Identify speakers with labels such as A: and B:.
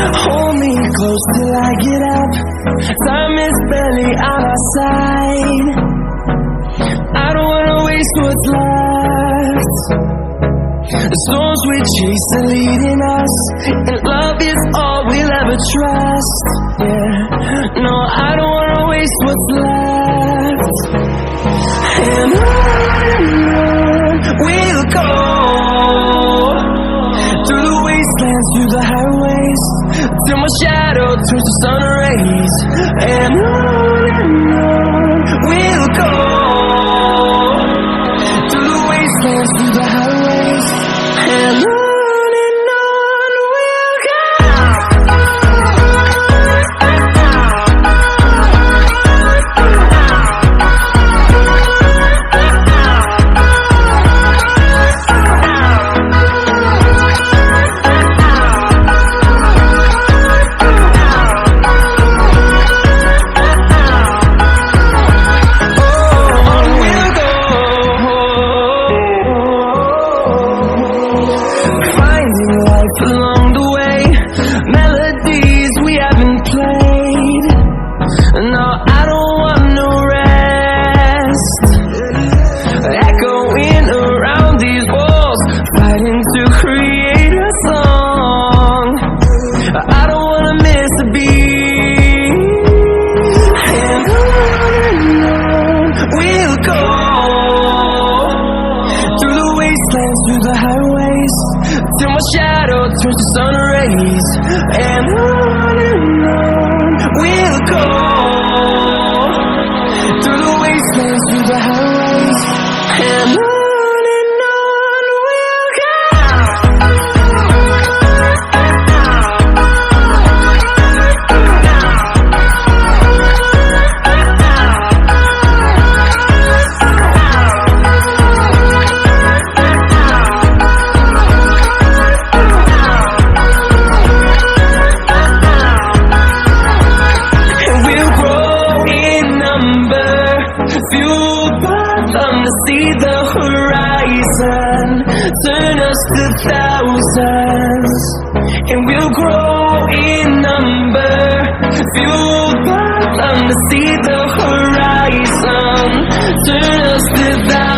A: Hold me close till I get up. Time is barely on our side. I don't wanna waste what's left. The storms we chase are leading us, and love is all we'll ever trust. Yeah, no, I don't wanna waste what's left. And on we'll go, through the wastelands, through the highways, till my shadow turns to sun rays. And on we'll go, through the wastelands, through the highways, and on we'll go. Along the way, melodies we haven't played. No, I don't want no rest. Echoing around these walls, fighting to create a song. I don't wanna miss a beat. And on we'll go, through the wastelands, through the highways, till my shadow turns to sun rays. And on we'll go, through the wastelands, through the highways, and on we'll go. Fueled by them to see the horizon, turn us to thousands, and we'll grow in number. Fueled by them to see the horizon, turn us to thousands.